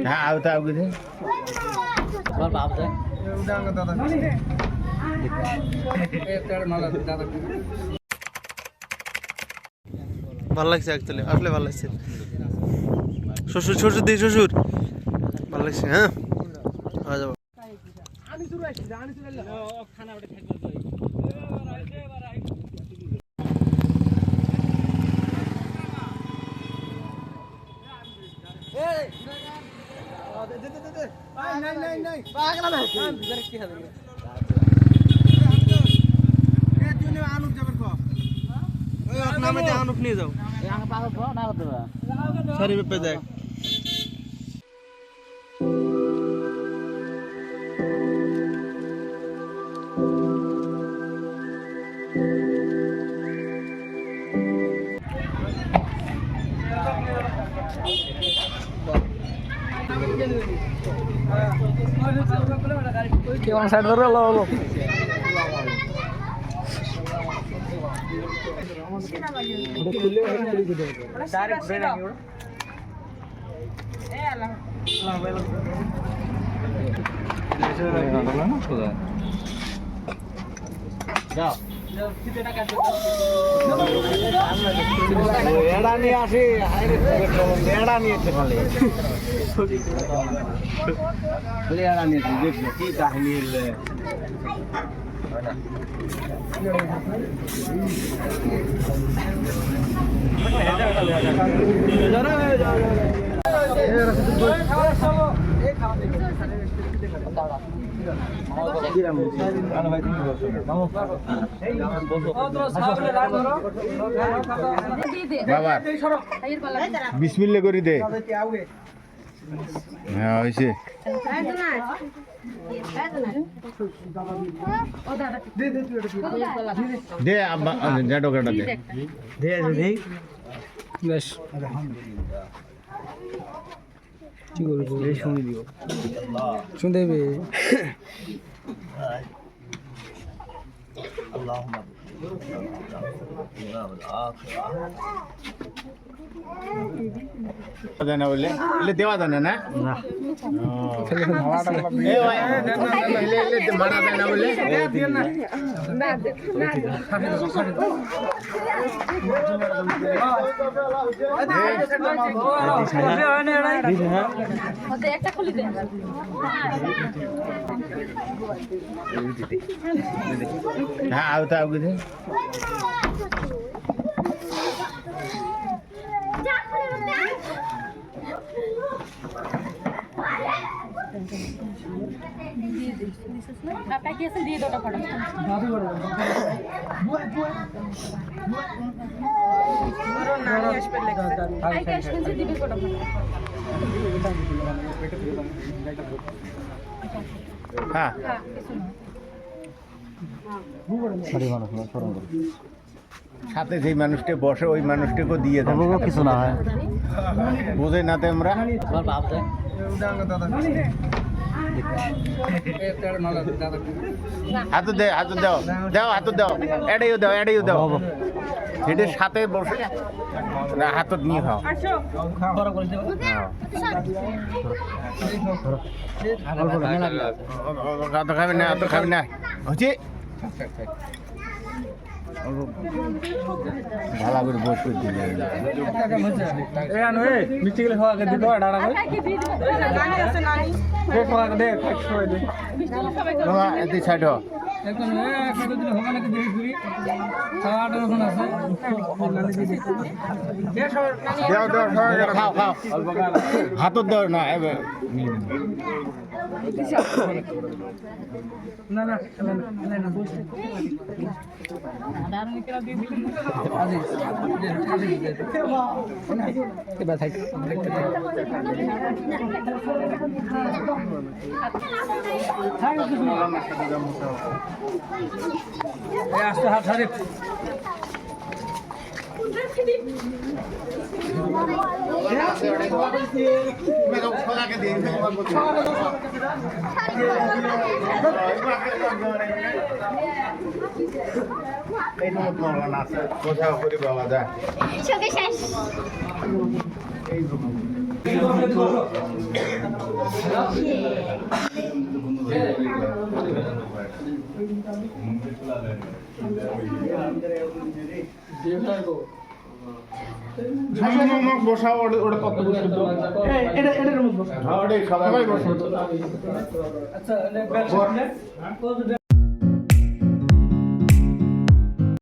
হ্যাঁ আও তা বুঝে বল বাপ দে দাদা ভালো লাগছে অ্যাকচুয়ালি আসলে ভালো লাগছে শ্বশুর শ্বশুর দিই শ্বশুর ভালো লাগছে হ্যাঁ আ যাবো নিয়ে যাও সারি পেপে দেখ কেমন সাইড ধরে লো লো ডাইরেক্ট ব্রেন আগে এ আল্লাহ যাও এড়া নিয়ে আসি এড়া নিয়েছে খালি বলে এড়া নিয়েছে দেখি কি কাহিনী বাবা বিসমিল্লাহ করে দে হ্যাঁ হয়েছে দে ডোকাটা দে দে দে বেশ কি করবো শুনে দিও শুনে দেবে না বললে দেওয়া জানে না মারা যায় না বললে হ্যাঁ আও তা বুঝে দিয়ে দোটা ফটো হ্যাঁ সাথে যেই মানুষটা বসে ওই মানুষটাকে দিয়ে দেবো কিছু না হয় বোঝে না তো আমরা বাপ দে হাত দে হাত দাও দাও হাত দাও এড়াইও দাও সেটার সাথে বসে হাত নিয়ে খাও খাবি না অত খাবি না হচ্ছে ভালো করে বস করে দিলে মিষ্টি গেলে খাওয়া দিতে হয় ডাড়া করে এতে সাইড খাও খাও হাতত দেওয়ার না এবার না না আস্তে হাত হারে এই রুমত মৌলানা আছে কোথাও করে বাবা যায় চোখে শেষ এই রুমত বসাও ওটা কত বসে তো এটা রুমত বসো সবাই বসে আচ্ছা